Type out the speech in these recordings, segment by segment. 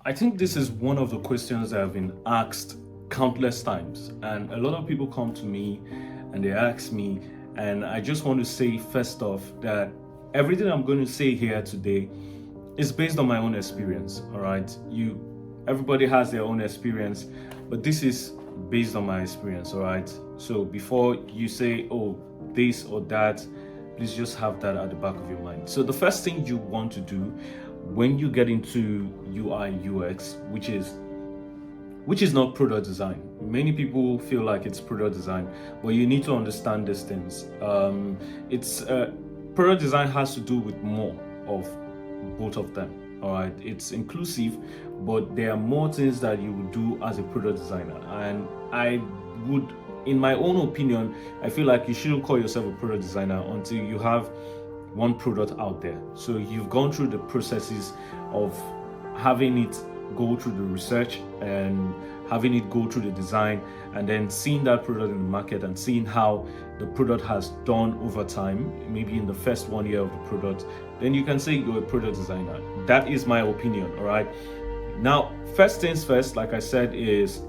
I think this is one of the questions that have been asked countless times, and a lot of people come to me and they ask me, and I just want to say first off that everything I'm going to say here today is based on my own experience. All right, everybody has their own experience, but this is based on my experience. All right, so before you say, oh, this or that, please just have that at the back of your mind. So the first thing you want to do when you get into UI UX, which is not product design. Many people feel like it's product design, but you need to understand these things. It's product design has to do with more of both of them. All right, it's inclusive, but there are more things that you would do as a product designer. And I would, in my own opinion, I feel like you shouldn't call yourself a product designer until you have one product out there. So you've gone through the processes of having it go through the research and having it go through the design, and then seeing that product in the market and seeing how the product has done over time, maybe in the first 1 year of the product, then you can say you're a product designer. That is my opinion. All right, now first things first, like I said, is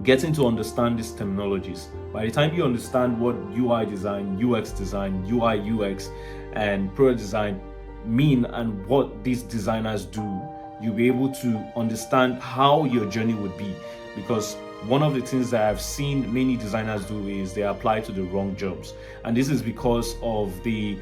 getting to understand these terminologies. By the time you understand what UI design, UX design, UI UX and product design mean and what these designers do, you'll be able to understand how your journey would be. Because one of the things that I've seen many designers do is they apply to the wrong jobs, and this is because of the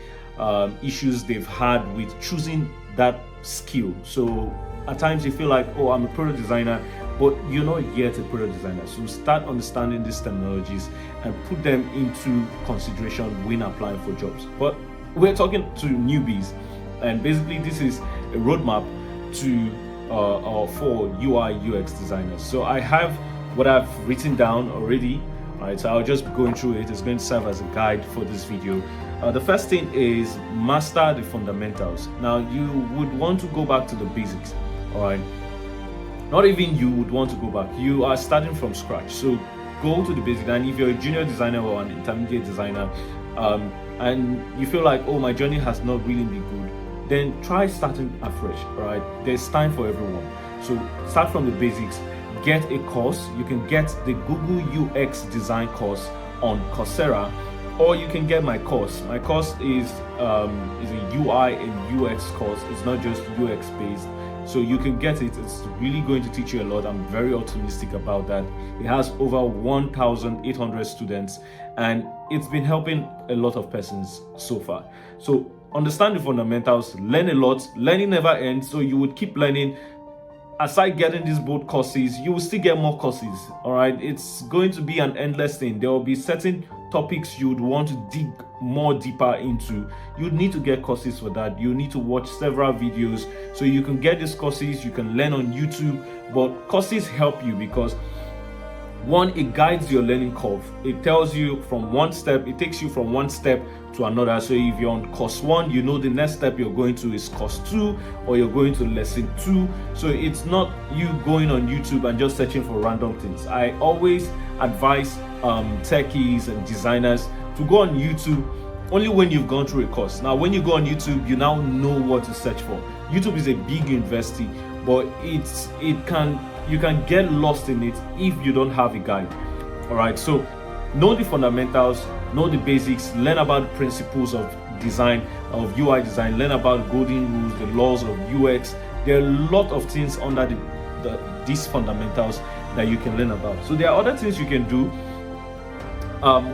issues they've had with choosing that skill. So at times you feel like, oh, I'm a product designer, but you're not yet a product designer. So start understanding these terminologies and put them into consideration when applying for jobs. But we're talking to newbies, and basically this is a roadmap to for UI UX designers. So I have what I've written down already. All right, so I'll just be going through it. It's going to serve as a guide for this video. The first thing is master the fundamentals. Now you would want to go back to the basics. All right, not even you would want to go back. You are starting from scratch, so go to the basics. And if you're a junior designer or an intermediate designer, and you feel like, oh, my journey has not really been good, then try starting afresh. All right, there's time for everyone. So start from the basics. Get a course. You can get the Google UX design course on Coursera, or you can get my course. My course is a UI and UX course. It's not just UX based. So you can get it. It's really going to teach you a lot. I'm very optimistic about that. It has over 1,800 students, and it's been helping a lot of persons so far. So understand the fundamentals, learn a lot. Learning never ends, so you would keep learning. Aside getting these both courses, you will still get more courses. All right, it's going to be an endless thing. There will be certain topics you would want to dig more deeper into. You'd need to get courses for that. You need to watch several videos so you can get these courses. You can learn on YouTube, but courses help you because one, it guides your learning curve. It tells you from one step, it takes you from one step to another. So if you're on course 1, you know the next step you're going to is course 2, or you're going to lesson 2. So it's not you going on YouTube and just searching for random things. I always advise techies and designers to go on YouTube only when you've gone through a course. Now, when you go on YouTube, you now know what to search for. YouTube is a big university, but you can get lost in it if you don't have a guide. All right, so know the fundamentals, know the basics, learn about the principles of design, of UI design, learn about golden rules, the laws of UX. There are a lot of things under these fundamentals that you can learn about. So there are other things you can do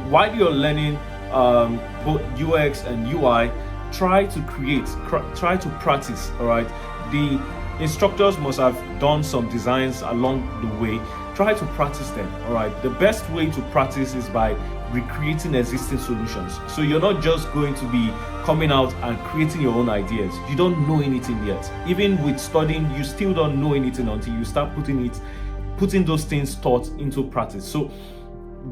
while you're learning both UX and UI. Try to practice. All right, the instructors must have done some designs along the way. Try to practice them. All right, the best way to practice is by recreating existing solutions. So you're not just going to be coming out and creating your own ideas. You don't know anything yet. Even with studying, you still don't know anything until you start putting those things taught into practice. So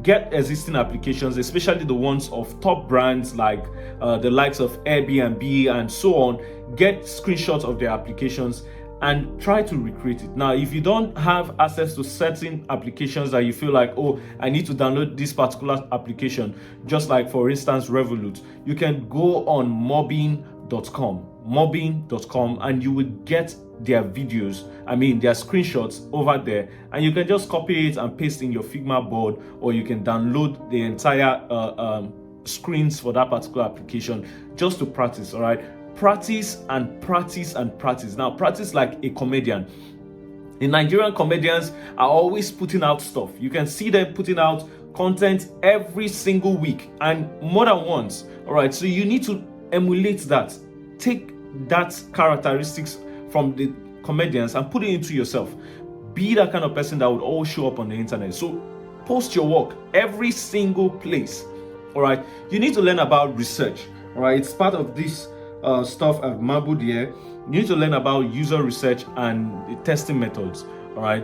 get existing applications, especially the ones of top brands like the likes of Airbnb and so on. Get screenshots of their applications and try to recreate it. Now, if you don't have access to certain applications that you feel like, oh, I need to download this particular application, just like for instance Revolut, you can go on mobbing.com and you would get their videos, their screenshots over there, and you can just copy it and paste in your Figma board, or you can download the entire screens for that particular application just to practice. All right, practice and practice and practice. Now practice like a comedian. The Nigerian comedians are always putting out stuff. You can see them putting out content every single week and more than once. All right, so you need to emulate that. Take that characteristics from the comedians and put it into yourself. Be that kind of person that would always show up on the internet. So post your work every single place. All right, you need to learn about research. All right, it's part of this stuff I've marbled here. You need to learn about user research and the testing methods. All right,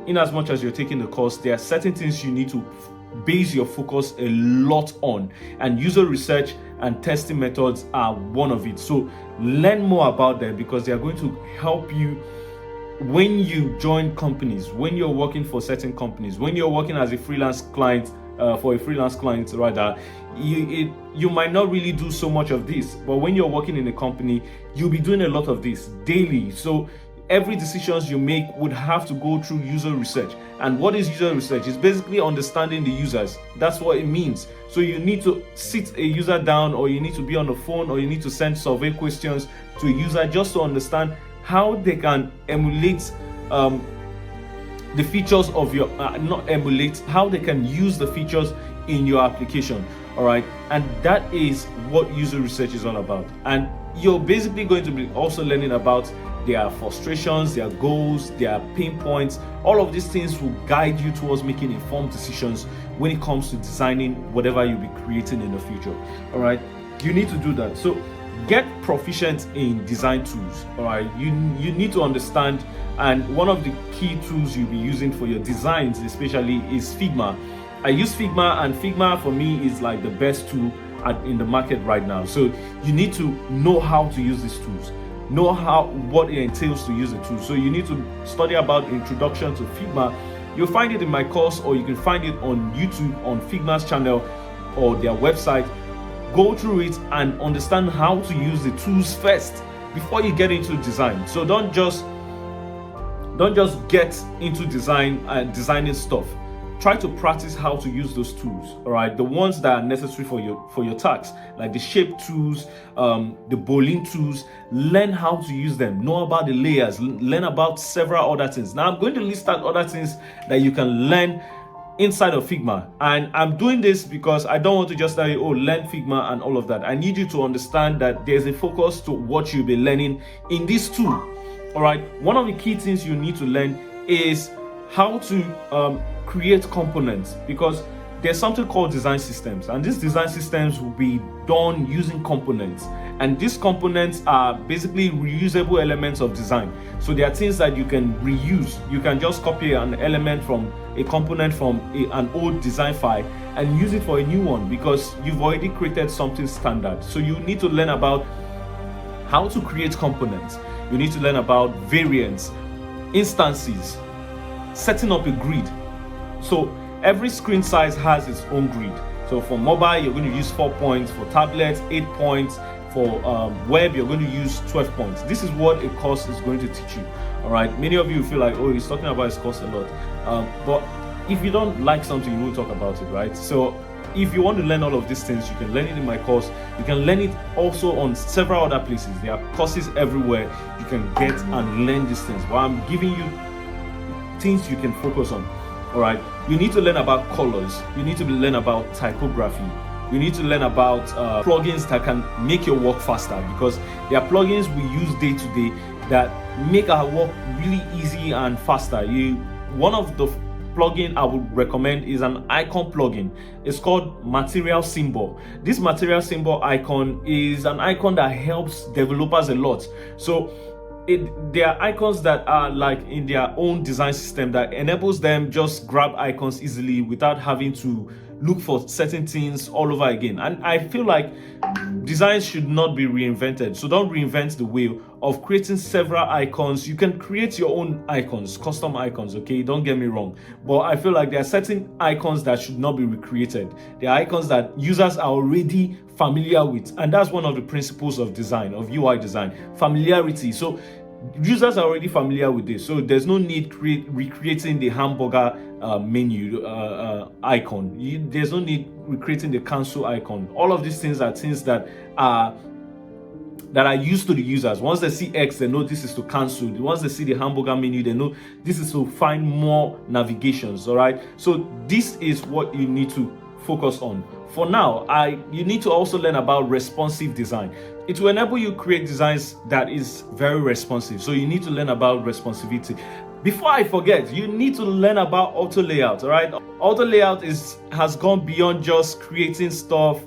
in as much as you're taking the course, there are certain things you need to base your focus a lot on, and user research and testing methods are one of it. So learn more about them, because they are going to help you when you join companies, when you're working for certain companies, when you're working as a freelance client, for a freelance client rather. You might not really do so much of this, but when you're working in a company, you'll be doing a lot of this daily. So every decisions you make would have to go through user research. And what is user research? It's basically understanding the users. That's what it means. So you need to sit a user down, or you need to be on the phone, or you need to send survey questions to a user just to understand how they can emulate the features of your how they can use the features in your application. All right, and that is what user research is all about. And you're basically going to be also learning about their frustrations, their goals, their pain points. All of these things will guide you towards making informed decisions when it comes to designing whatever you'll be creating in the future. All right, you need to do that. So get proficient in design tools. All right, you need to understand, and one of the key tools you'll be using for your designs especially is Figma. I use Figma, and Figma for me is like the best tool in the market right now. So you need to know how to use these tools, know what it entails to use the tool. So you need to study about introduction to Figma. You'll find it in my course, or you can find it on YouTube on Figma's channel or their website. Go through it and understand how to use the tools first before you get into design. So don't just get into designing stuff. Try to practice how to use those tools. All right, the ones that are necessary for your tasks, like the shape tools, the bowling tools. Learn how to use them. Know about the layers. Learn about several other things. Now I'm going to list out other things that you can learn inside of Figma, and I'm doing this because I don't want to just tell you, learn Figma and all of that. I need you to understand that there's a focus to what you'll be learning in this tool. All right, one of the key things you need to learn is how to create components, because there's something called design systems, and these design systems will be done using components, and these components are basically reusable elements of design. So there are things that you can reuse. You can just copy an element from a component from an old design file and use it for a new one, because you've already created something standard. So you need to learn about how to create components. You need to learn about variants, instances, setting up a grid. So every screen size has its own grid. So for mobile, you're going to use 4 points. For tablets, 8 points. For web, you're going to use 12 points. This is what a course is going to teach you. All right. Many of you feel like, he's talking about his course a lot. But if you don't like something, you won't talk about it, right? So if you want to learn all of these things, you can learn it in my course. You can learn it also on several other places. There are courses everywhere you can get and learn these things. But I'm giving you things you can focus on. All right, you need to learn about colors. You need to learn about typography. You need to learn about plugins that can make your work faster, because there are plugins we use day to day that make our work really easy and faster. One of the plugin I would recommend is an icon plugin. It's called Material Symbol. This Material Symbol icon is an icon that helps developers a lot. So there are icons that are like in their own design system that enables them just grab icons easily without having to look for certain things all over again. And I feel like designs should not be reinvented. So don't reinvent the wheel of creating several icons. You can create your own icons, custom icons, okay? Don't get me wrong. But I feel like there are certain icons that should not be recreated. There are icons that users are already familiar with. And that's one of the principles of design, of UI design, familiarity. So Users are already familiar with this, so there's no need recreating the hamburger menu icon. There's no need recreating the cancel icon. All of these things are things that are used to the users. Once they see X, they know this is to cancel. Once they see the hamburger menu, they know this is to find more navigations. All right, so this is what you need to focus on. For now, you need to also learn about responsive design. It will enable you create designs that is very responsive. So you need to learn about responsivity. Before I forget, you need to learn about auto layout. All right, auto layout has gone beyond just creating stuff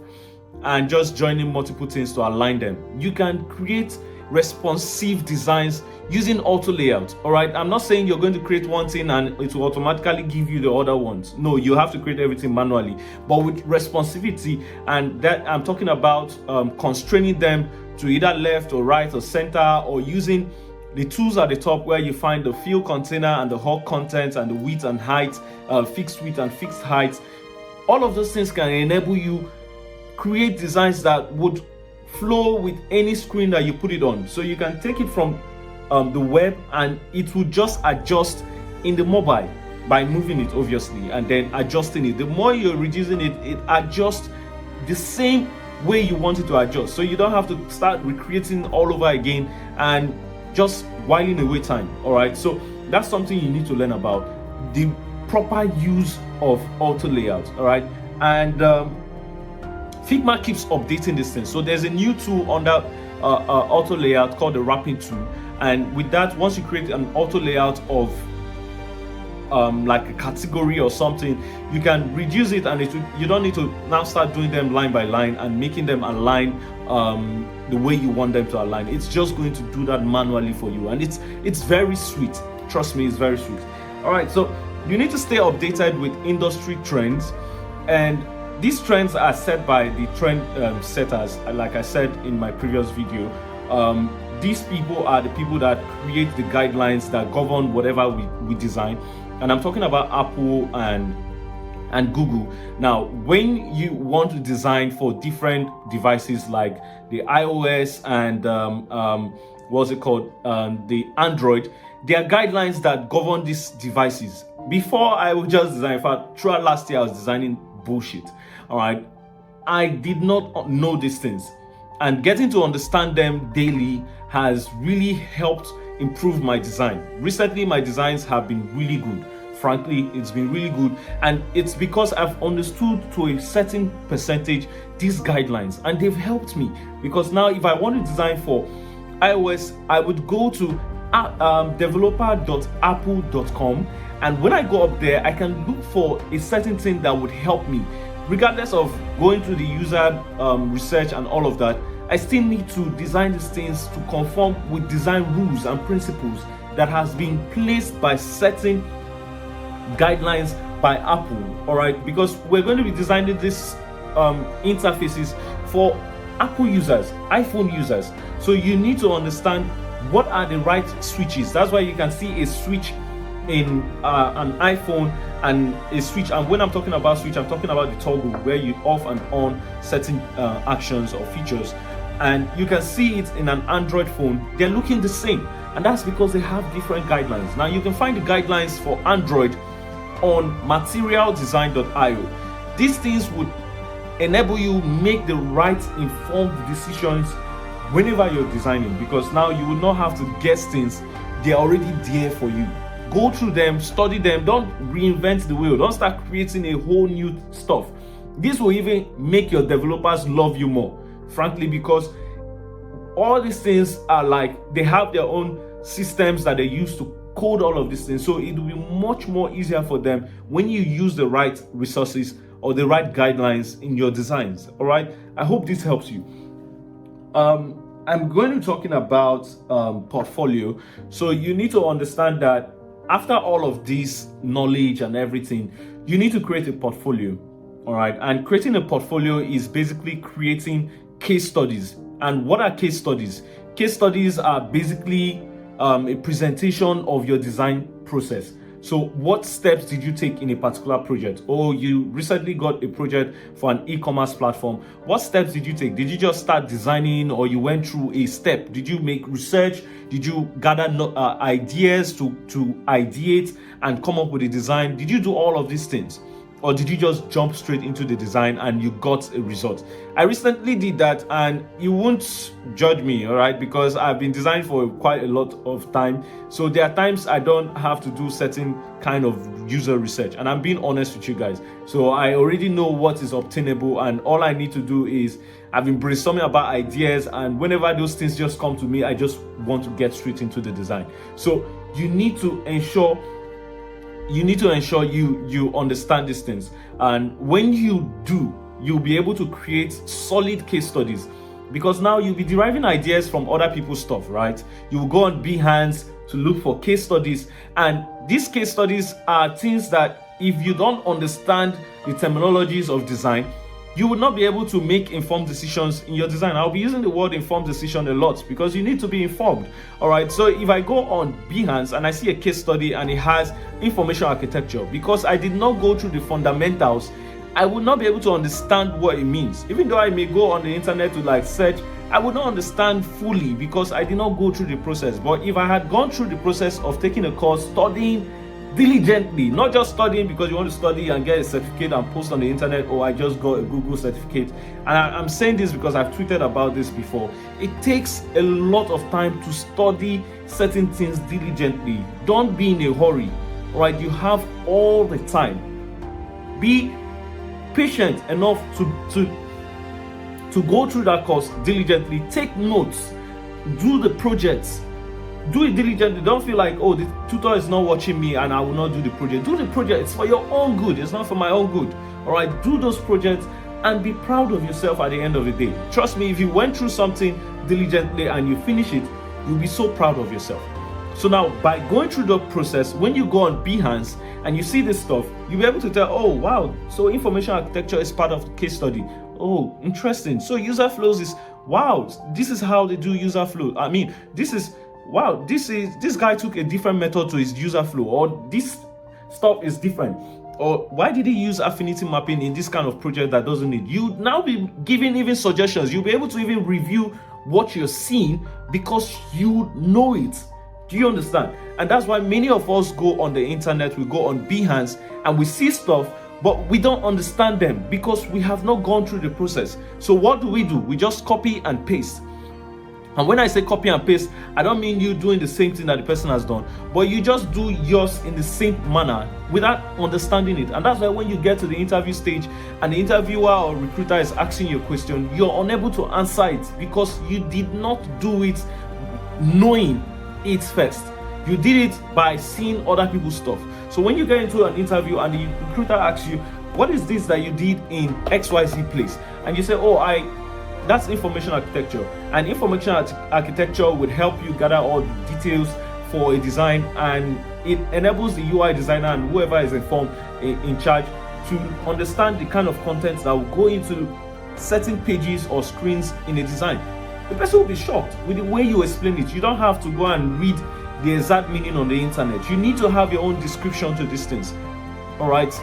and just joining multiple things to align them. You can create responsive designs using auto layout. All right, I'm not saying you're going to create one thing and it will automatically give you the other ones. No, you have to create everything manually, but with responsivity, and that I'm talking about constraining them to either left or right or center, or using the tools at the top where you find the fill container and the hot content and the width and height, fixed width and fixed height. All of those things can enable you create designs that would flow with any screen that you put it on. So you can take it from the web and it will just adjust in the mobile by moving it, obviously, and then adjusting it. The more you're reducing it, it adjusts the same way you want it to adjust. So you don't have to start recreating all over again and just whiling away time. All right, so that's something you need to learn about, the proper use of auto layout. All right, and Figma keeps updating this thing. So there's a new tool under auto layout called the wrapping tool, and with that, once you create an auto layout of like a category or something, you can reduce it, and you don't need to now start doing them line by line and making them align the way you want them to align. It's just going to do that manually for you, and it's very sweet. Trust me, it's very sweet. All right, so you need to stay updated with industry trends, and these trends are set by the trend setters. Like I said in my previous video, these people are the people that create the guidelines that govern whatever we design. And I'm talking about Apple and Google. Now, when you want to design for different devices like the iOS and what's it called, the Android, there are guidelines that govern these devices. Before, I would just design. In fact, throughout last year, I was designing bullshit. All right, I did not know these things, and getting to understand them daily has really helped improve my design. Recently, my designs have been really good. Frankly, it's been really good, and it's because I've understood to a certain percentage these guidelines, and they've helped me. Because now, if I want to design for iOS, I would go to developer.apple.com, and when I go up there, I can look for a certain thing that would help me. Regardless of going through the user research and all of that, I still need to design these things to conform with design rules and principles that has been placed by certain guidelines by Apple. All right, because we're going to be designing these interfaces for Apple users, iPhone users. So you need to understand what are the right switches. That's why you can see a switch in an iPhone and a switch, and when I'm talking about switch, I'm talking about the toggle where you off and on certain actions or features, and you can see it in an Android phone. They're looking the same, and that's because they have different guidelines. Now you can find the guidelines for Android on materialdesign.io. These things would enable you make the right informed decisions whenever you're designing, because now you will not have to guess things. They're already there for you. Go through them, study them. Don't reinvent the wheel. Don't start creating a whole new stuff. This will even make your developers love you more, frankly, because all these things are like, they have their own systems that they use to code all of these things. So it will be much more easier for them when you use the right resources or the right guidelines in your designs. All right, I hope this helps you. I'm going to be talking about portfolio. So you need to understand that after all of this knowledge and everything, you need to create a portfolio. All right, and creating a portfolio is basically creating case studies. And what are case studies? Case studies are basically a presentation of your design process. So what steps did you take in a particular project? Or you recently got a project for an e-commerce platform. What steps did you take? Did you just start designing, or you went through a step? Did you make research? Did you gather ideas to ideate and come up with a design? Did you do all of these things? Or did you just jump straight into the design and you got a result? I recently did that, and you won't judge me, all right? Because I've been designing for quite a lot of time. So there are times I don't have to do certain kind of user research, and I'm being honest with you guys. So I already know what is obtainable, and all I need to do is I've been brainstorming about ideas, and whenever those things just come to me, I just want to get straight into the design. So you need to ensure you understand these things, and when you do, you'll be able to create solid case studies, because now you'll be deriving ideas from other people's stuff, right? You will go on Behance to look for case studies, and these case studies are things that if you don't understand the terminologies of design, you would not be able to make informed decisions in your design. I'll be using the word informed decision a lot because you need to be informed. All right. So if I go on Behance and I see a case study and it has information architecture, because I did not go through the fundamentals, I would not be able to understand what it means. Even though I may go on the internet to search, I would not understand fully because I did not go through the process. But if I had gone through the process of taking a course, studying diligently, not just studying because you want to study and get a certificate and post on the internet, or I just got a Google certificate. And I'm saying this because I've tweeted about this before. It takes a lot of time to study certain things diligently. Don't be in a hurry, all right? You have all the time. Be patient enough to go through that course diligently. Take notes, do the projects, do it diligently. Don't feel like, oh, the tutor is not watching me and I will not do the project. Do the project. It's for your own good. It's not for my own good. All right. Do those projects and be proud of yourself at the end of the day. Trust me, if you went through something diligently and you finish it, you'll be so proud of yourself. So now, by going through the process, when you go on Behance and you see this stuff, you'll be able to tell, oh, wow, so information architecture is part of the case study. Oh, interesting. So user flows is, wow, this is how they do user flow. I mean, this is, wow, this guy took a different method to his user flow, or this stuff is different, or why did he use affinity mapping in this kind of project that doesn't need? You now be giving even suggestions. You'll be able to even review what you're seeing because you know it. Do you understand? And that's why many of us go on the internet, we go on Behance and we see stuff, but we don't understand them because we have not gone through the process. So what do? We just copy and paste. And when I say copy and paste, I don't mean you doing the same thing that the person has done, but you just do yours in the same manner without understanding it. And that's why when you get to the interview stage and the interviewer or recruiter is asking you a question, you're unable to answer it because you did not do it knowing it first. You did it by seeing other people's stuff. So when you get into an interview and the recruiter asks you, what is this that you did in XYZ place? And you say, oh, that's information architecture. And information architecture would help you gather all the details for a design, and it enables the UI designer and whoever is informed in charge to understand the kind of content that will go into certain pages or screens in a design. The person will be shocked with the way you explain it. You don't have to go and read the exact meaning on the internet. You need to have your own description to these things. All right?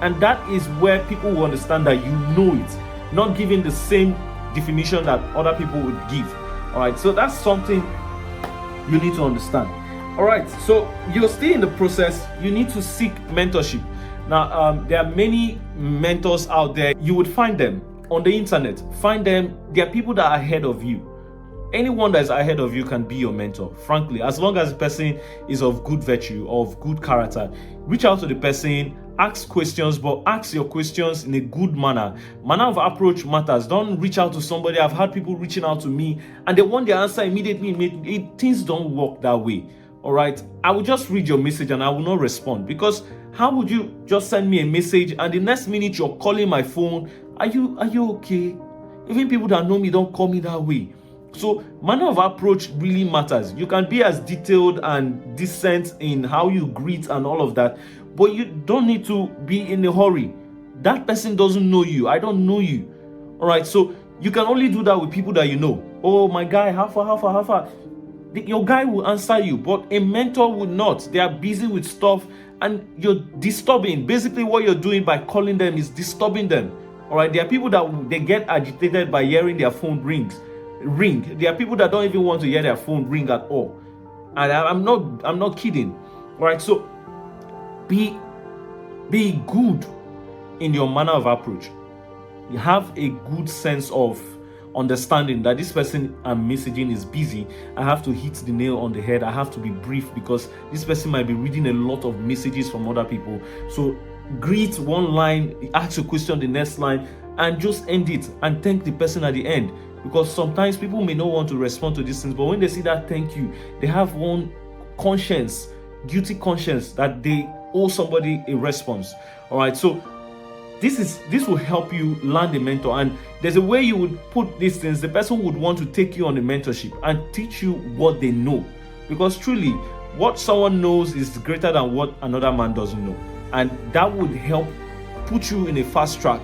And that is where people will understand that you know it, not giving the same definition that other people would give. All right? So that's something you need to understand. All right? So you're still in the process. You need to seek mentorship. Now, there are many mentors out there. You would find them on the internet. Find them. There are people that are ahead of you. Anyone that is ahead of you can be your mentor, frankly, as long as the person is of good virtue, of good character. Reach out to the person, ask questions, but ask your questions in a good manner. Manner of approach matters. Don't reach out to somebody. I've had people reaching out to me and they want their answer immediately. Things don't work that way. All right. I will just read your message and I will not respond, because how would you just send me a message and the next minute you're calling my phone? Are you okay? Even people that know me don't call me that way. So manner of approach really matters. You can be as detailed and decent in how you greet and all of that, but you don't need to be in a hurry. That person doesn't know you. I don't know you. All right. So you can only do that with people that you know. Oh, my guy, how far? Your guy will answer you, but a mentor would not. They are busy with stuff and you're disturbing. Basically, what you're doing by calling them is disturbing them. All right, there are people that they get agitated by hearing their phone ring. There are people that don't even want to hear their phone ring at all, and I'm not kidding. All right, so be good in your manner of approach. You have a good sense of understanding that this person I'm messaging is busy. I have to hit the nail on the head. I have to be brief because this person might be reading a lot of messages from other people. So greet one line, ask a question the next line, and just end it and thank the person at the end. Because sometimes people may not want to respond to these things, but when they see that thank you, they have one conscience, guilty conscience, that they owe somebody a response. All right, so this will help you land a mentor, and there's a way you would put these things. The person would want to take you on a mentorship and teach you what they know, because truly what someone knows is greater than what another man doesn't know, and that would help put you in a fast track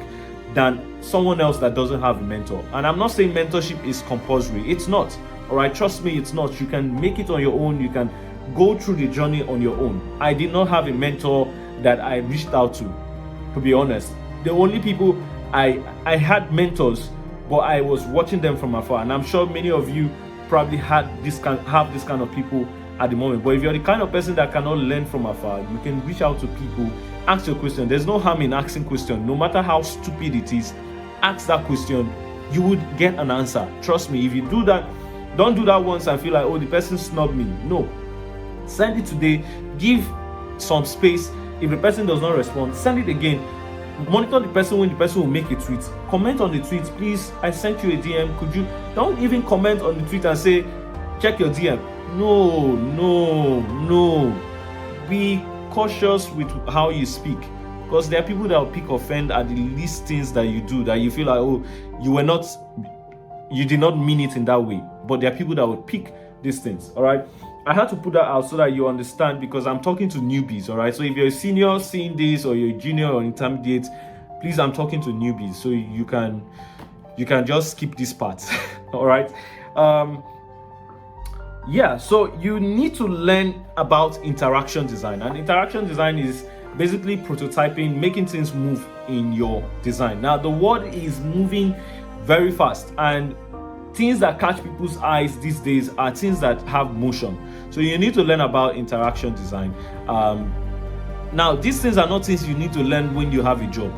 than someone else that doesn't have a mentor. And I'm not saying mentorship is compulsory. It's not. All right, trust me, it's not. You can make it on your own. You can go through the journey on your own. I did not have a mentor that I reached out to be honest. The only people I had mentors, but I was watching them from afar. And I'm sure many of you probably have this kind of people at the moment. But if you're the kind of person that cannot learn from afar, you can reach out to people, ask your question. There's no harm in asking question. No matter how stupid it is, ask that question. You would get an answer. Trust me. If you do that, don't do that once and feel like, oh, the person snubbed me. No. Send it today. Give some space. If the person does not respond, send it again. Monitor the person when the person will make a tweet. Comment on the tweet. Please, I sent you a DM. Could you? Don't even comment on the tweet and say, check your DM. No. Be cautious with how you speak, because there are people that will pick offend at the least things that you do, that you feel like, oh, you did not mean it in that way. But there are people that will pick these things. All right, I had to put that out so that you understand, because I'm talking to newbies. All right, so if you're a senior seeing this, or you're a junior or intermediate, please, I'm talking to newbies, so you can just skip this part. All right. Yeah, so you need to learn about interaction design, and interaction design is basically prototyping, making things move in your design. Now, the world is moving very fast, and things that catch people's eyes these days are things that have motion. So you need to learn about interaction design. Now, these things are not things you need to learn when you have a job.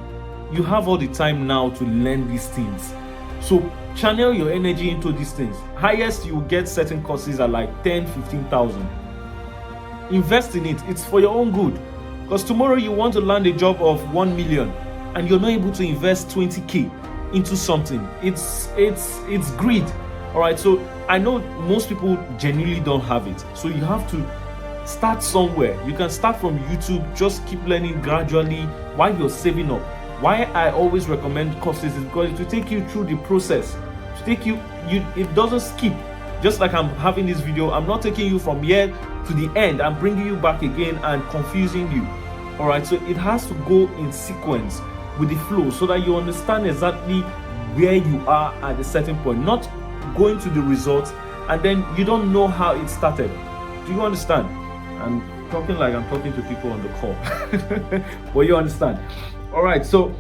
You have all the time now to learn these things. So channel your energy into these things. Highest you get certain courses are like 10,000-15,000. Invest in it. It's for your own good. Because tomorrow you want to land a job of 1 million and you're not able to invest 20k into something. It's greed. All right. So I know most people genuinely don't have it. So you have to start somewhere. You can start from YouTube. Just keep learning gradually while you're saving up. Why I always recommend courses is because it will take you through the process. To take you, it doesn't skip. Just like I'm having this video, I'm not taking you from here to the end. I'm bringing you back again and confusing you. All right, so it has to go in sequence with the flow so that you understand exactly where you are at a certain point, not going to the results and then you don't know how it started. Do you understand? I'm talking like I'm talking to people on the call, but you understand. All right, so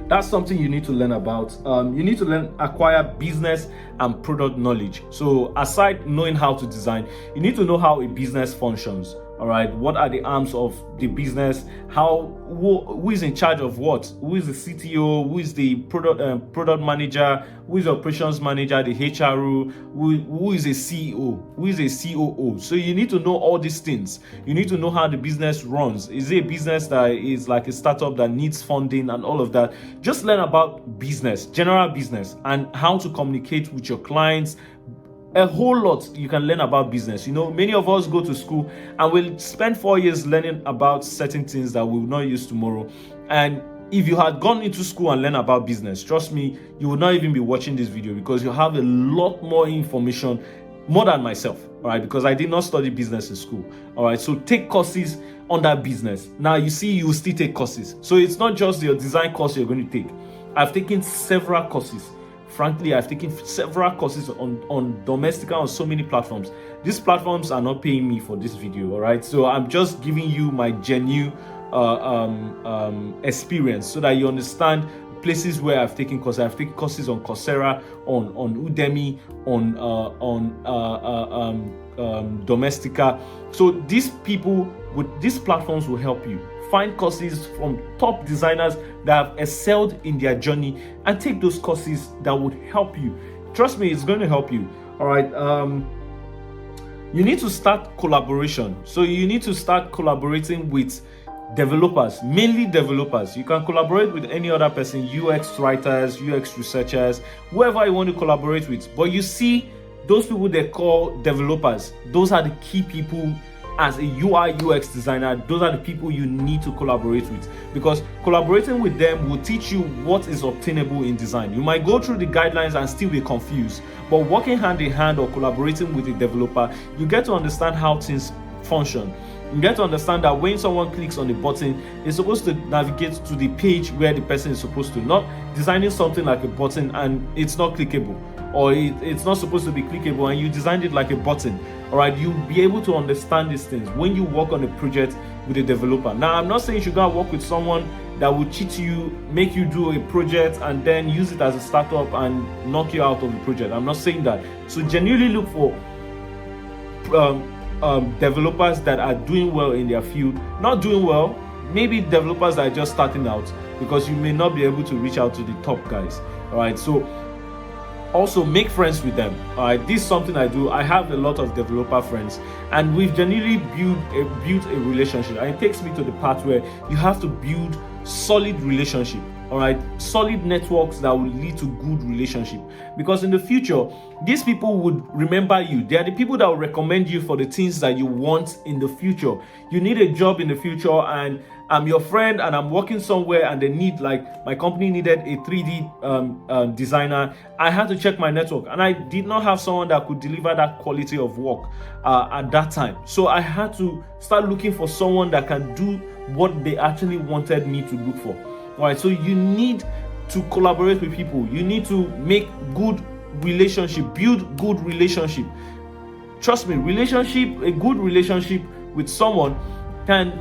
that's something you need to learn about. You need to acquire business and product knowledge. So aside knowing how to design, you need to know how a business functions. All right, what are the arms of the business? Who is in charge of what? Who is the CTO? Who is the product manager? Who is the operations manager? The HRO? Who is a CEO? Who is a COO? So you need to know all these things. You need to know how the business runs. Is it a business that is like a startup that needs funding and all of that? Just learn about business, general business, and how to communicate with your clients. A whole lot you can learn about business. You know, many of us go to school and we'll spend 4 years learning about certain things that we will not use tomorrow. And if you had gone into school and learned about business, trust me, you would not even be watching this video, because you have a lot more information, more than myself. All right, because I did not study business in school. All right, so take courses on that business. Now you see, you will still take courses. So it's not just your design course you're going to take. I've taken several courses Frankly, I've taken several courses on Domestika on so many platforms. These platforms are not paying me for this video, all right? So I'm just giving you my genuine experience so that you understand places where I've taken courses. I've taken courses on Coursera, on Udemy, on Domestika. So these platforms will help you find courses from top designers that have excelled in their journey and take those courses that would help you. Trust me, it's going to help you. All right. You need to start collaboration. So you need to start collaborating with developers, mainly developers. You can collaborate with any other person, UX writers, UX researchers, whoever you want to collaborate with. But you see, those people they call developers, those are the key people. As a UI UX designer, those are the people you need to collaborate with, because collaborating with them will teach you what is obtainable in design. You might go through the guidelines and still be confused, but working hand in hand or collaborating with a developer, you get to understand how things function. You get to understand that when someone clicks on the button, it's supposed to navigate to the page where the person is supposed to, not designing something like a button and it's not clickable, or it's not supposed to be clickable and you designed it like a button. All right, you'll be able to understand these things when you work on a project with a developer. Now, I'm not saying you should go and work with someone that will cheat you, make you do a project and then use it as a startup and knock you out of the project. I'm not saying that. So genuinely look for developers that are doing well in their field. Not doing well, maybe developers that are just starting out, because you may not be able to reach out to the top guys. All right, so also make friends with them. All right, this is something I do. I have a lot of developer friends and we've genuinely built a relationship, and it takes me to the part where you have to build solid relationship. All right, solid networks that will lead to good relationship, because in the future these people would remember you. They are the people that will recommend you for the things that you want in the future. You need a job in the future and I'm your friend and I'm working somewhere and they need, like my company needed a 3D designer. I had to check my network and I did not have someone that could deliver that quality of work at that time. So I had to start looking for someone that can do what they actually wanted me to look for. All right, so you need to collaborate with people. You need to make good relationship, build good relationship. Trust me, a good relationship with someone can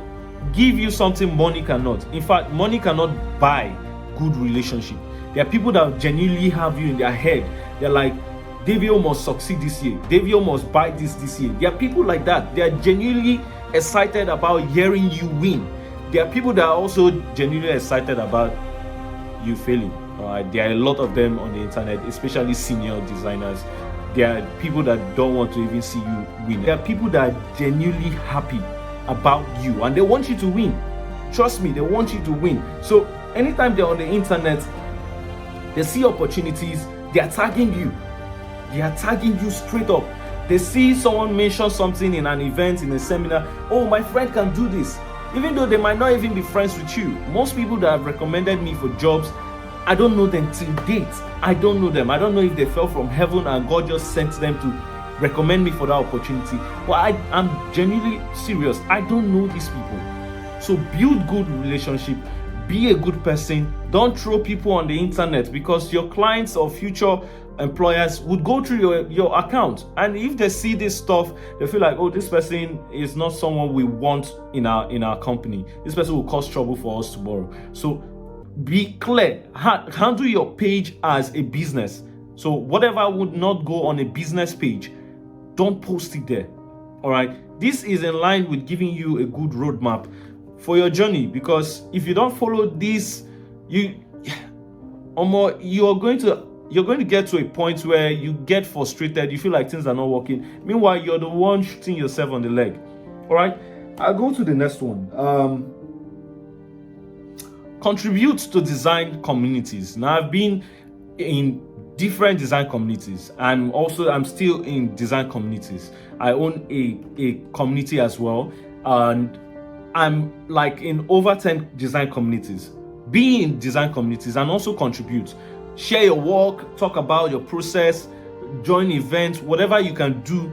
give you something money cannot. In fact, money cannot buy good relationship. There are people that genuinely have you in their head. They're like, Davio must succeed this year. Davio must buy this year. There are people like that. They are genuinely excited about hearing you win. There are people that are also genuinely excited about you failing. There are a lot of them on the internet, especially senior designers. There are people that don't want to even see you win. There are people that are genuinely happy about you and they want you to win. Trust me, they want you to win. So anytime they're on the internet, they see opportunities, they are tagging you. They are tagging you straight up. They see someone mention something in an event, in a seminar. Oh, my friend can do this. Even though they might not even be friends with you. Most people that have recommended me for jobs, I don't know them till date. I don't know them. I don't know if they fell from heaven and God just sent them to recommend me for that opportunity. But I'm genuinely serious. I don't know these people. So build good relationship. Be a good person. Don't throw people on the internet, because your clients or future employers would go through your account, and if they see this stuff, they feel like, oh, this person is not someone we want in our company. This person will cause trouble for us tomorrow. So be clear. Handle your page as a business. So whatever would not go on a business page, don't post it there. All right, this is in line with giving you a good roadmap for your journey, because if you don't follow this, you're going to get to a point where you get frustrated. You feel like things are not working. Meanwhile, you're the one shooting yourself on the leg. All right, I'll go to the next one. Contribute to design communities. Now, I've been in different design communities. I'm still in design communities. I own a community as well, and I'm like in over 10 design communities. Be in design communities and also contribute. Share your work, talk about your process, join events, whatever you can do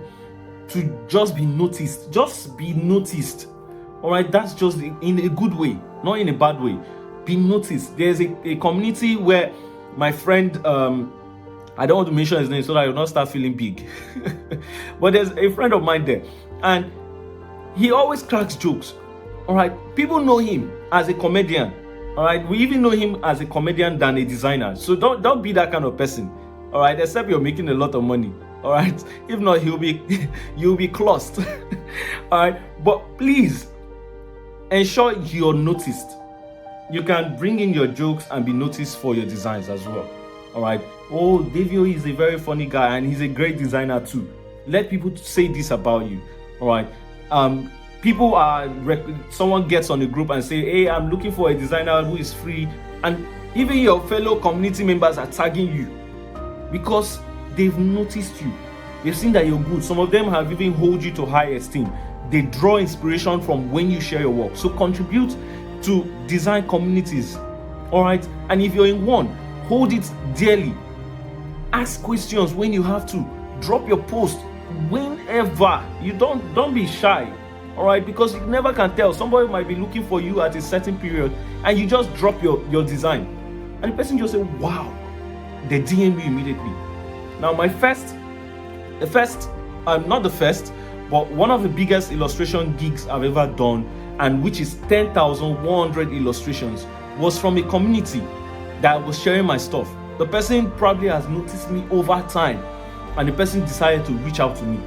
to just be noticed. Just be noticed. All right, that's just in a good way, not in a bad way. Be noticed. There's a community where my friend I don't want to mention his name so that you'll not start feeling big. But there's a friend of mine there, and he always cracks jokes. All right, people know him as a comedian. All right, we even know him as a comedian than a designer. So don't be that kind of person. All right, except you're making a lot of money. All right, if not, you'll be closed. All right, but please ensure you're noticed. You can bring in your jokes and be noticed for your designs as well. All right. Oh, Davio is a very funny guy and he's a great designer too. Let people say this about you. All right. People someone gets on a group and say, hey, I'm looking for a designer who is free, and even your fellow community members are tagging you because they've noticed you. They've seen that you're good. Some of them have even hold you to high esteem. They draw inspiration from when you share your work. So contribute to design communities. All right. And if you're in one, hold it dearly. Ask questions when you have to. Drop your post whenever. You don't be shy. All right, because you never can tell. Somebody might be looking for you at a certain period and you just drop your design. And the person just say, wow, they DM you immediately. Now not the first, but one of the biggest illustration gigs I've ever done, and which is 10,100 illustrations, was from a community that was sharing my stuff. The person probably has noticed me over time, and the person decided to reach out to me.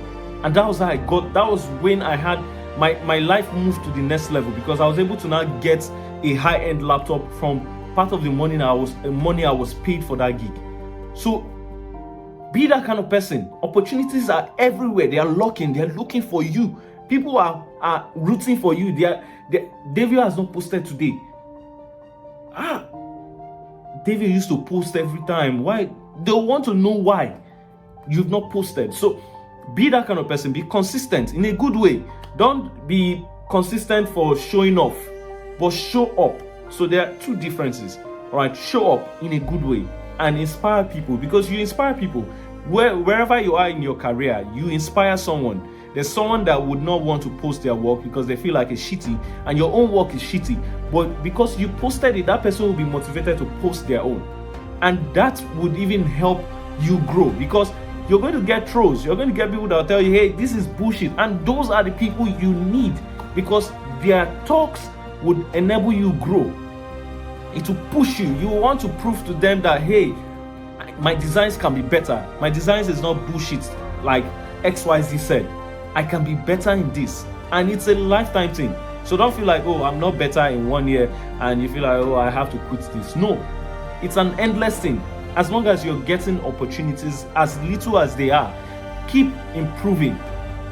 And that was how that was when I had my life moved to the next level, because I was able to now get a high-end laptop from part of the money I was paid for that gig. So be that kind of person. Opportunities are everywhere. They are looking for you. People are rooting for you. Davio has not posted today. Davio used to post every time. Why? They want to know why you've not posted. So be that kind of person. Be consistent in a good way. Don't be consistent for showing off, but show up. So there are two differences. All right, show up in a good way and inspire people, because you inspire people. Wherever you are in your career, you inspire someone. There's someone that would not want to post their work because they feel like it's shitty, and your own work is shitty. But because you posted it, that person will be motivated to post their own. And that would even help you grow, because you're going to get trolls. You're going to get people that will tell you, hey, this is bullshit. And those are the people you need, because their talks would enable you grow. It will push you. You want to prove to them that, hey, my designs can be better. My designs is not bullshit like XYZ said. I can be better in this. And it's a lifetime thing. So don't feel like, oh, I'm not better in 1 year, and you feel like, oh, I have to quit this. No, it's an endless thing. As long as you're getting opportunities, as little as they are, keep improving.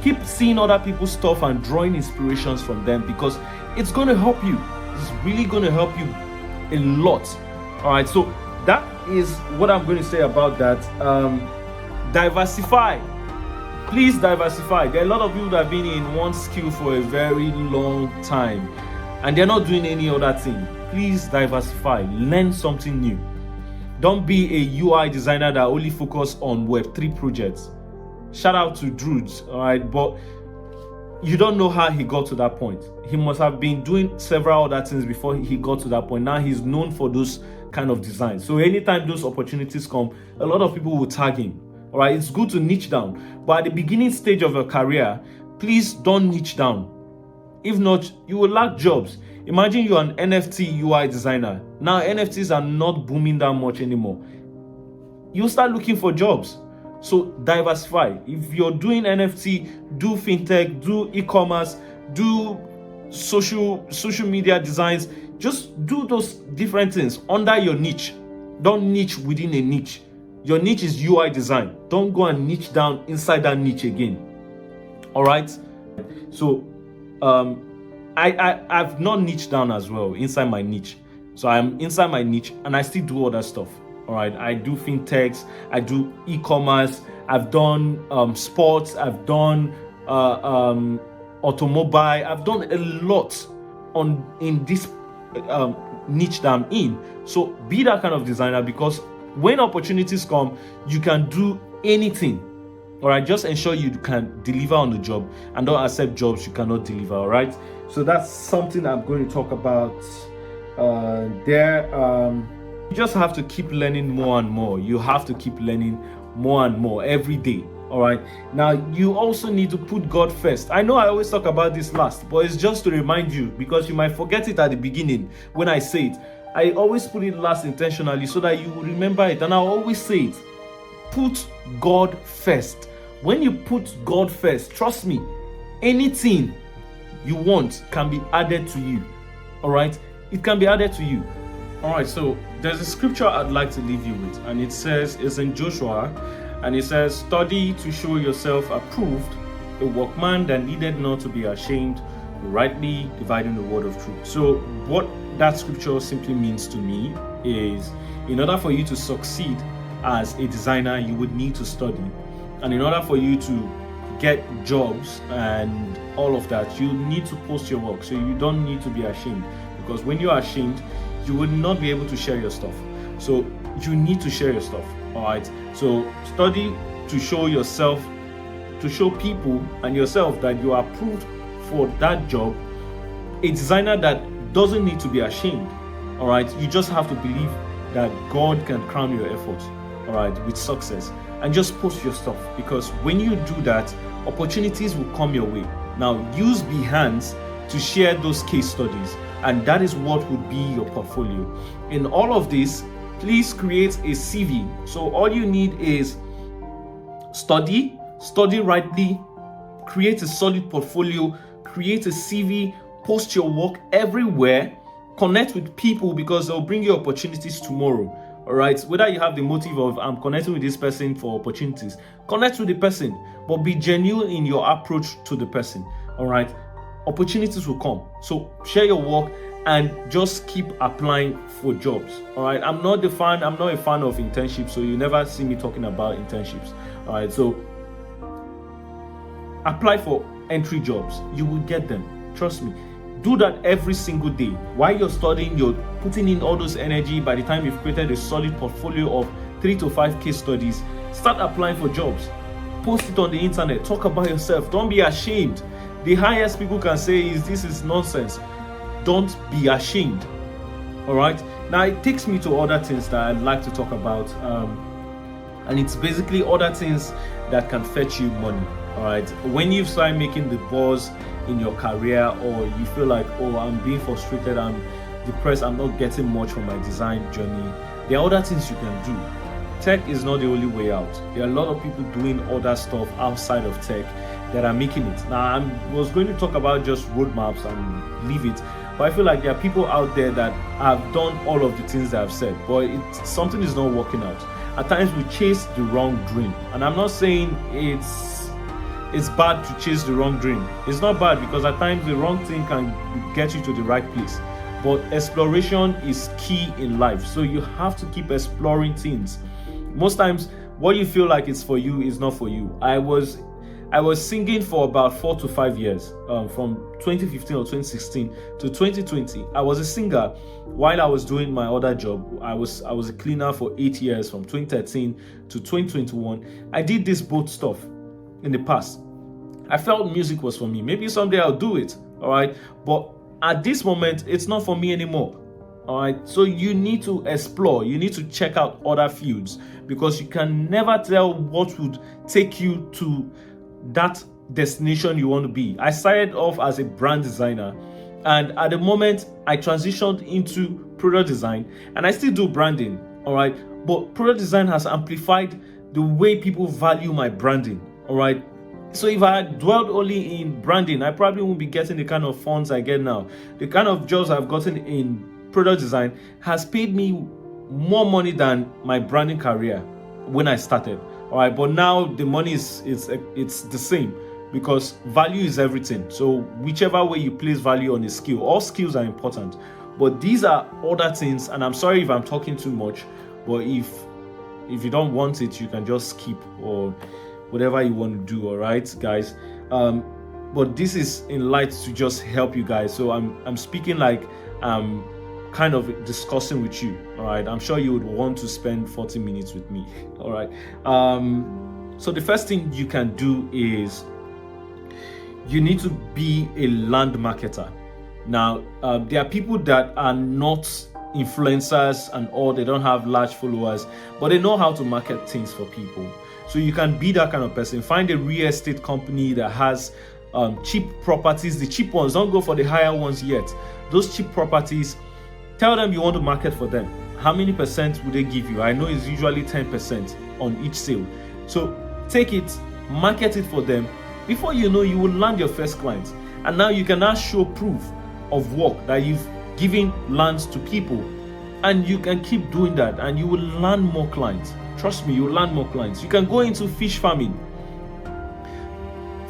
Keep seeing other people's stuff and drawing inspirations from them, because it's going to help you. It's really going to help you a lot. All right, so that is what I'm going to say about that. Diversify. Please diversify. There are a lot of people that have been in one skill for a very long time and they're not doing any other thing. Please diversify. Learn something new. Don't be a UI designer that only focus on Web3 projects. Shout out to Drudes, all right? But you don't know how he got to that point. He must have been doing several other things before he got to that point. Now he's known for those kind of designs. So anytime those opportunities come, a lot of people will tag him. All right, it's good to niche down. But at the beginning stage of your career, please don't niche down. If not, you will lack jobs. Imagine you're an NFT UI designer. Now NFTs are not booming that much anymore. You'll start looking for jobs. So diversify. If you're doing NFT, do fintech, do e-commerce, do social media designs. Just do those different things under your niche. Don't niche within a niche. Your niche is UI design. Don't go and niche down inside that niche again. All right. So I've not niched down as well inside my niche. So I'm inside my niche and I still do other stuff. All right. I do fintechs. I do e-commerce. I've done sports. I've done automobile. I've done a lot in this niche that I'm in. So be that kind of designer, because when opportunities come, you can do anything. All right, just ensure you can deliver on the job and don't accept jobs you cannot deliver. All right, so that's something I'm going to talk about there. You just have to keep learning more and more. You have to keep learning more and more every day. All right. Now, you also need to put God first. I know I always talk about this last, but it's just to remind you, because you might forget it at the beginning when I say it. I always put it last intentionally so that you will remember it. And I always say it, put God first. When you put God first, trust me, anything you want can be added to you. All right. It can be added to you. All right. So there's a scripture I'd like to leave you with, and it says, it's in Joshua. And it says, study to show yourself approved, a workman that needed not to be ashamed, rightly dividing the word of truth. So what that scripture simply means to me is, in order for you to succeed as a designer, you would need to study. And in order for you to get jobs and all of that, you need to post your work. So you don't need to be ashamed, because when you are ashamed, you would not be able to share your stuff. So you need to share your stuff. All right. So study to show yourself, to show people and yourself that you are approved for that job. A designer that doesn't need to be ashamed. All right. You just have to believe that God can crown your efforts. All right, with success, and just post your stuff, because when you do that, opportunities will come your way. Now use Behance to share those case studies, and that is what would be your portfolio. In all of this, please create a CV. So all you need is study rightly, create a solid portfolio, create a CV, post your work everywhere, connect with people, because they'll bring you opportunities tomorrow. All right, whether you have the motive of I'm connecting with this person for opportunities, connect with the person, but be genuine in your approach to the person. All right, opportunities will come. So share your work and just keep applying for jobs. All right, I'm not a fan of internships, so you never see me talking about internships. All right, so apply for entry jobs. You will get them, trust me. Do that every single day. While you're studying, you're putting in all those energy. By the time you've created a solid portfolio of 3 to 5 case studies, start applying for jobs. Post it on the internet. Talk about yourself. Don't be ashamed. The highest people can say is, this is nonsense. Don't be ashamed. All right. Now it takes me to other things that I'd like to talk about, and it's basically other things that can fetch you money. All right. When you start making the buzz in your career, or you feel like, oh, I'm being frustrated, I'm depressed, I'm not getting much from my design journey, there are other things you can do. Tech is not the only way out. There are a lot of people doing other stuff outside of tech that are making it. Now, I was going to talk about just roadmaps and leave it, but I feel like there are people out there that have done all of the things that I've said, but something is not working out. At times we chase the wrong dream, and I'm not saying it's bad to chase the wrong dream. It's not bad, because at times the wrong thing can get you to the right place. But exploration is key in life. So you have to keep exploring things. Most times what you feel like it's for you is not for you. I was singing for about 4 to 5 years, from 2015 or 2016 to 2020. I was a singer while I was doing my other job. I was a cleaner for 8 years, from 2013 to 2021. I did this both stuff in the past. I felt music was for me. Maybe someday I'll do it. All right. But at this moment, it's not for me anymore. All right. So you need to explore. You need to check out other fields, because you can never tell what would take you to that destination you want to be. I started off as a brand designer, and at the moment I transitioned into product design, and I still do branding. All right. But product design has amplified the way people value my branding. All right. So if I had dwelled only in branding, I probably won't be getting the kind of funds I get now. The kind of jobs I've gotten in product design has paid me more money than my branding career when I started. All right. But now the money it's the same, because value is everything. So whichever way you place value on a skill, all skills are important. But these are other things. And I'm sorry if I'm talking too much, but if you don't want it, you can just skip, or whatever you want to do. All right, guys. But this is in light to just help you guys. So I'm speaking like I'm kind of discussing with you. All right. I'm sure you would want to spend 40 minutes with me. All right. So the first thing you can do is you need to be a land marketer. Now, there are people that are not influencers and all, they don't have large followers, but they know how to market things for people. So you can be that kind of person. Find a real estate company that has cheap properties, the cheap ones. Don't go for the higher ones yet. Those cheap properties, tell them you want to market for them. How many percent would they give you? I know it's usually 10% on each sale. So take it, market it for them. Before you know, you will land your first client. And now you can now show proof of work that you've given lands to people. And you can keep doing that and you will land more clients. Trust me, you will land more clients. You can go into fish farming.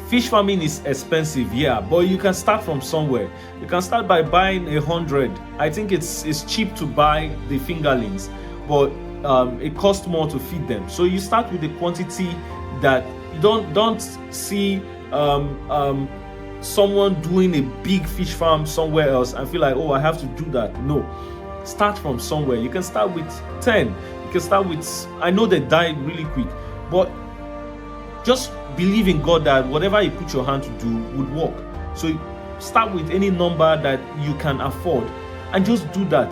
Fish farming is expensive, yeah, but you can start from somewhere. You can start by buying 100. I think it's cheap to buy the fingerlings, but it costs more to feed them. So you start with the quantity that you don't see someone doing a big fish farm somewhere else and feel like, oh, I have to do that. No, start from somewhere. You can start with 10. You can start with, I know they die really quick, but just believe in God that whatever you put your hand to do would work. So start with any number that you can afford and just do that.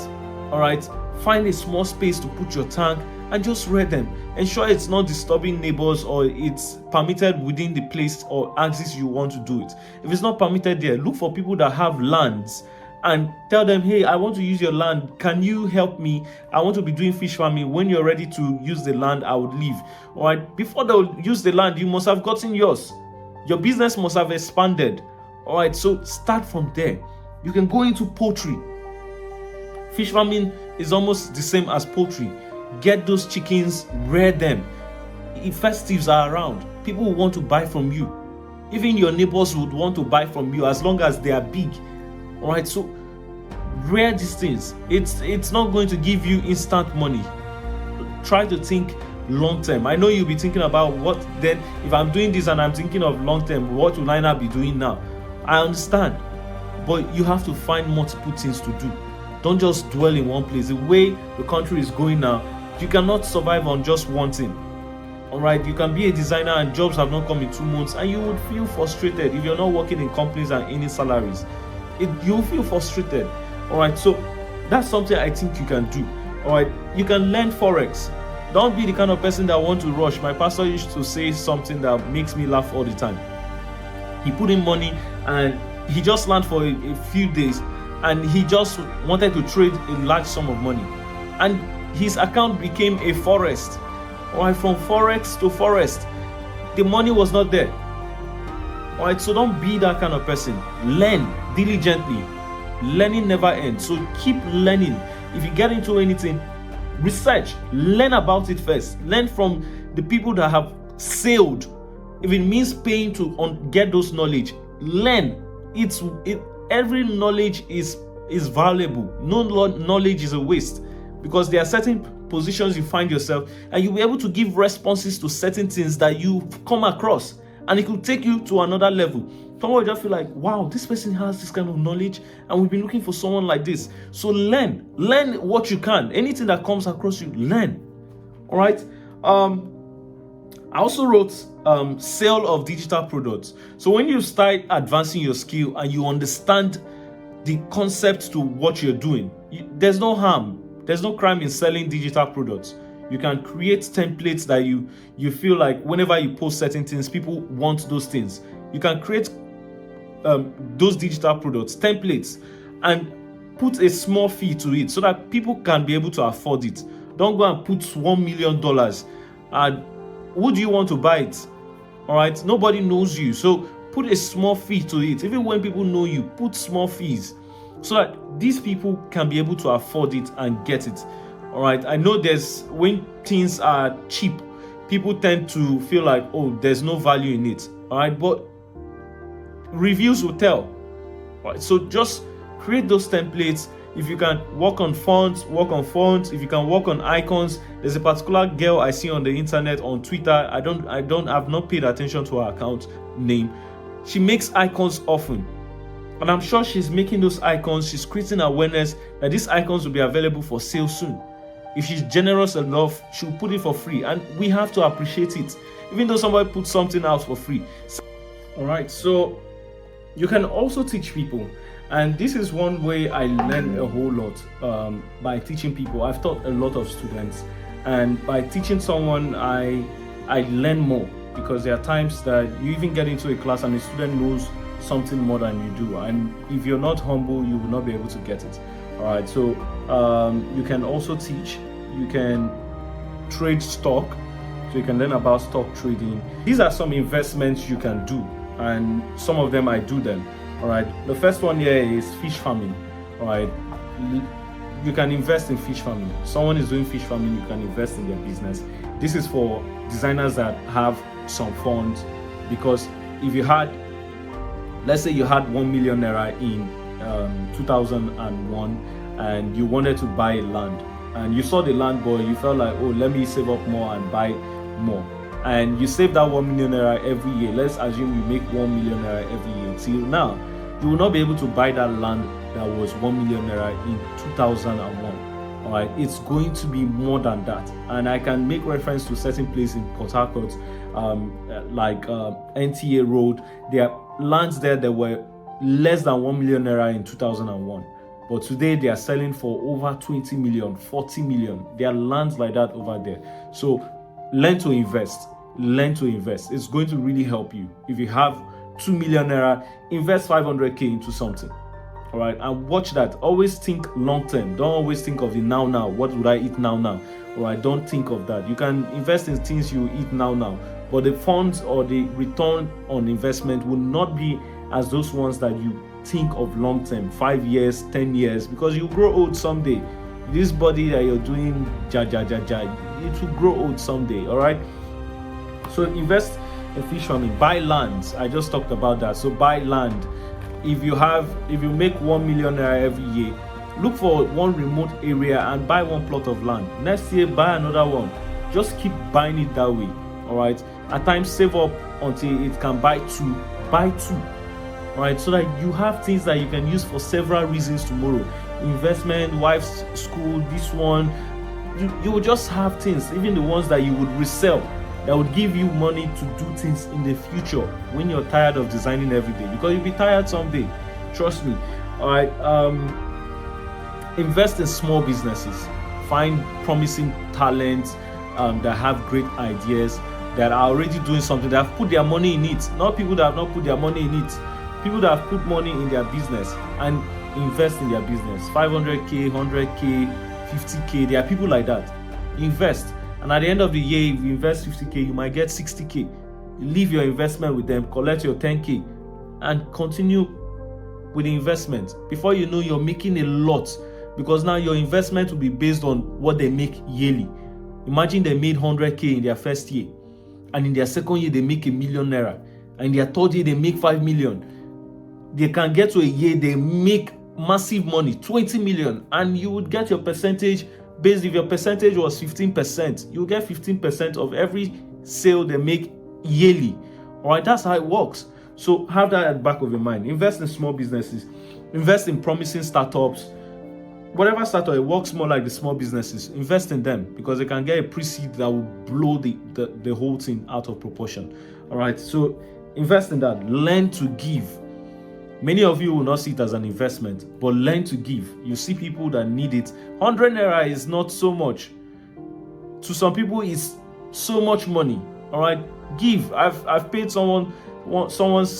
All right, find a small space to put your tank and just read them. Ensure it's not disturbing neighbors or it's permitted within the place or axis you want to do it. If it's not permitted there, look for people that have lands and tell them, hey, I want to use your land. Can you help me? I want to be doing fish farming. When you're ready to use the land, I would leave. All right. Before they'll use the land, you must have gotten yours. Your business must have expanded. All right. So start from there. You can go into poultry. Fish farming is almost the same as poultry. Get those chickens, rear them. If festives are around, people will want to buy from you. Even your neighbors would want to buy from you as long as they are big. All right, so rear these things. It's not going to give you instant money. Try to think long term. I know you'll be thinking about what then, if I'm doing this and I'm thinking of long term, what will I not be doing now? I understand, but you have to find multiple things to do. Don't just dwell in one place. The way the country is going now, you cannot survive on just one thing. All right, you can be a designer and jobs have not come in 2 months and you would feel frustrated if you're not working in companies and earning salaries. You'll feel frustrated. All right, so that's something I think you can do. All right, you can learn forex. Don't be the kind of person that want to rush. My pastor used to say something that makes me laugh all the time. He put in money and he just learned for a few days and he just wanted to trade a large sum of money and his account became a forest. All right, from forex to forest, the money was not there. All right, so don't be that kind of person. Learn diligently. Learning never ends. So keep learning. If you get into anything, research, learn about it first. Learn from the people that have sailed. If it means paying to get those knowledge, learn. Every knowledge is valuable. No knowledge is a waste, because there are certain positions you find yourself and you'll be able to give responses to certain things that you come across. And it could take you to another level. Someone will just feel like, wow, this person has this kind of knowledge and we've been looking for someone like this. So learn what you can. Anything that comes across you, learn. All right. I also wrote sale of digital products. So when you start advancing your skill and you understand the concept to what you're doing, there's no harm. There's no crime in selling digital products. You can create templates that you feel like whenever you post certain things, people want those things. You can create those digital products, templates, and put a small fee to it so that people can be able to afford it. Don't go and put $1 million. And who do you want to buy it? All right, nobody knows you. So put a small fee to it. Even when people know you, put small fees so that these people can be able to afford it and get it. All right, I know when things are cheap, people tend to feel like, oh, there's no value in it. All right, but reviews will tell. All right, so just create those templates. If you can work on fonts, work on fonts. If you can work on icons, there's a particular girl I see on the internet, on Twitter. I've not paid attention to her account name. She makes icons often. And I'm sure she's making those icons. She's creating awareness that these icons will be available for sale soon. If she's generous enough, she'll put it for free. And we have to appreciate it, even though somebody puts something out for free. All right, so you can also teach people. And this is one way I learn a whole lot by teaching people. I've taught a lot of students, and by teaching someone, I learn more, because there are times that you even get into a class and the student knows something more than you do, and if you're not humble, you will not be able to get it. All right, so you can also teach, you can trade stock, so you can learn about stock trading. These are some investments you can do, and some of them I do them. All right, the first one here is fish farming. All right, you can invest in fish farming. Someone is doing fish farming, you can invest in their business. This is for designers that have some funds, because if you had, let's say you had 1 million naira in 2001 and you wanted to buy land, and you saw the land, but you felt like, oh, let me save up more and buy more, and you save that 1 million naira every year. Let's assume you make 1 million naira every year. Till now, you will not be able to buy that land that was 1 million naira in 2001. All right, it's going to be more than that. And I can make reference to certain places in Port Harcourt, like NTA Road. There are lands there that were less than 1 million naira in 2001. But today they are selling for over 20 million, 40 million. There are lands like that over there. So learn to invest. Learn to invest. It's going to really help you. If you have 2 million naira, invest 500k into something. All right, and watch that. Always think long term. Don't always think of the now. What would I eat now? All right, don't think of that. You can invest in things you eat now, but the funds or the return on investment will not be as those ones that you think of long term, 5 years, 10 years, because you grow old someday. This body that you're doing, it will grow old someday. All right, so invest in fish farming. Buy lands. I just talked about that. So buy land. If you make 1 million naira every year, look for one remote area and buy one plot of land. Next year, buy another one. Just keep buying it that way. All right, at times save up until it can buy two. All right, so that you have things that you can use for several reasons tomorrow. Investment, wife's school, this one. You will just have things, even the ones that you would resell, that would give you money to do things in the future when you're tired of designing every day, because you'll be tired someday. Trust me. All right, invest in small businesses. Find promising talents that have great ideas, that are already doing something, that have put their money in it. Not people that have not put their money in it. People that have put money in their business and invest in their business. 500k, 100k, 50k. There are people like that. Invest. And at the end of the year, if you invest 50k, you might get 60k. Leave your investment with them, collect your 10k, and continue with the investment. Before you know, you're making a lot, because now your investment will be based on what they make yearly. Imagine they made 100k in their first year, and in their second year, they make 1 million naira, and in their third year, they make 5 million. They can get to a year, they make massive money, 20 million, and you would get your percentage. Based, if your percentage was 15%, you get 15% of every sale they make yearly. All right, that's how it works. So have that at the back of your mind. Invest in small businesses. Invest in promising startups. Whatever startup, it works more like the small businesses. Invest in them, because they can get a pre-seed that will blow the whole thing out of proportion. All right, so invest in that. Learn to give. Many of you will not see it as an investment, but learn to give. You see people that need it. 100 naira is not so much. To some people, it's so much money. All right, give. I've paid someone's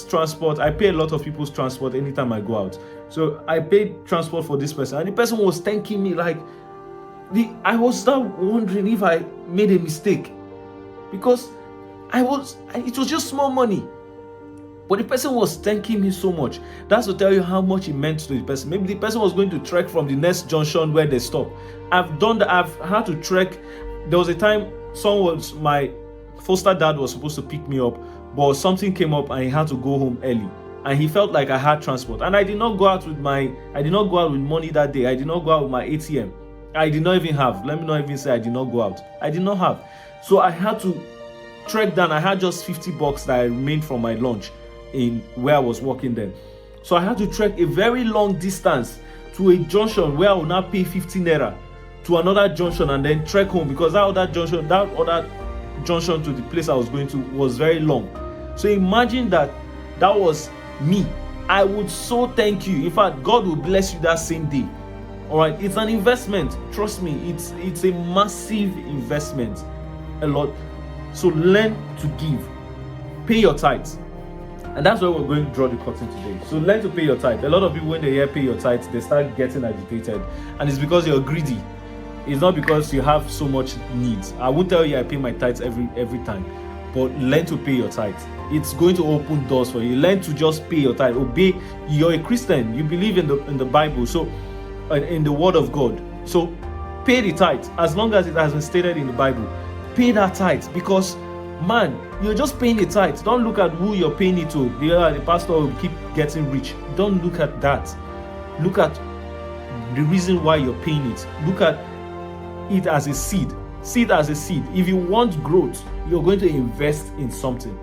transport. I pay a lot of people's transport anytime I go out. So I paid transport for this person, and the person was thanking me like, I was now wondering if I made a mistake, because it was just small money. But the person was thanking me so much. That's to tell you how much it meant to the person. Maybe the person was going to trek from the next junction where they stop. I've done that. I've had to trek. There was a time my foster dad was supposed to pick me up, but something came up and he had to go home early. And he felt like I had transport. And I did not go out with money that day. I did not go out with my ATM. I did not even have. Let me not even say I did not go out. I did not have. So I had to trek down. I had just $50 that I remained from my lunch in where I was working then. So I had to trek a very long distance to a junction where I would now pay 50 naira to another junction and then trek home, because that other junction to the place I was going to was very long. So imagine that was me I would so thank you. In fact, God will bless you that same day. All right, it's an investment. Trust me, it's a massive investment. A lot. So learn to give. Pay your tithes. And that's why we're going to draw the curtain today. So learn to pay your tithe. A lot of people, when they hear pay your tithe, they start getting agitated. And it's because you're greedy. It's not because you have so much needs. I won't tell you I pay my tithes every time. But learn to pay your tithe. It's going to open doors for you. Learn to just pay your tithe. Obey. You're a Christian. You believe in the Bible. So in the word of God. So pay the tithe. As long as it has been stated in the Bible. Pay that tithe, because man, you're just paying the tithe. Don't look at who you're paying it to. The pastor will keep getting rich. Don't look at that. Look at the reason why you're paying it. Look at it as a seed. See it as a seed. If you want growth, you're going to invest in something,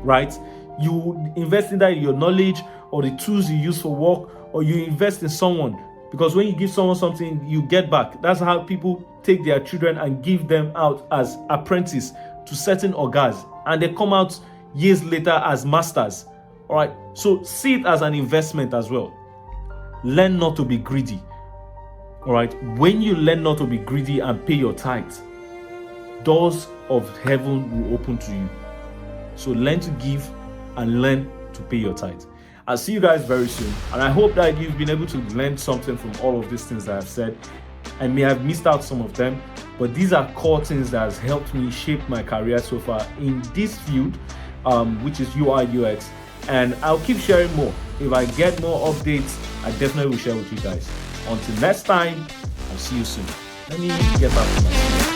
right? You invest in that, your knowledge or the tools you use for work, or you invest in someone. Because when you give someone something, you get back. That's how people take their children and give them out as apprentices to certain orgas, and they come out years later as masters. All right, so see it as an investment as well. Learn not to be greedy. All right, when you learn not to be greedy and pay your tithes, doors of heaven will open to you. So learn to give and learn to pay your tithes. I'll see you guys very soon, and I hope that you've been able to learn something from all of these things that I've said. I may have missed out some of them, but these are core things that has helped me shape my career so far in this field, which is UIUX, and I'll keep sharing more. If I get more updates, I definitely will share with you guys. Until next time, I'll see you soon. Let me get back to my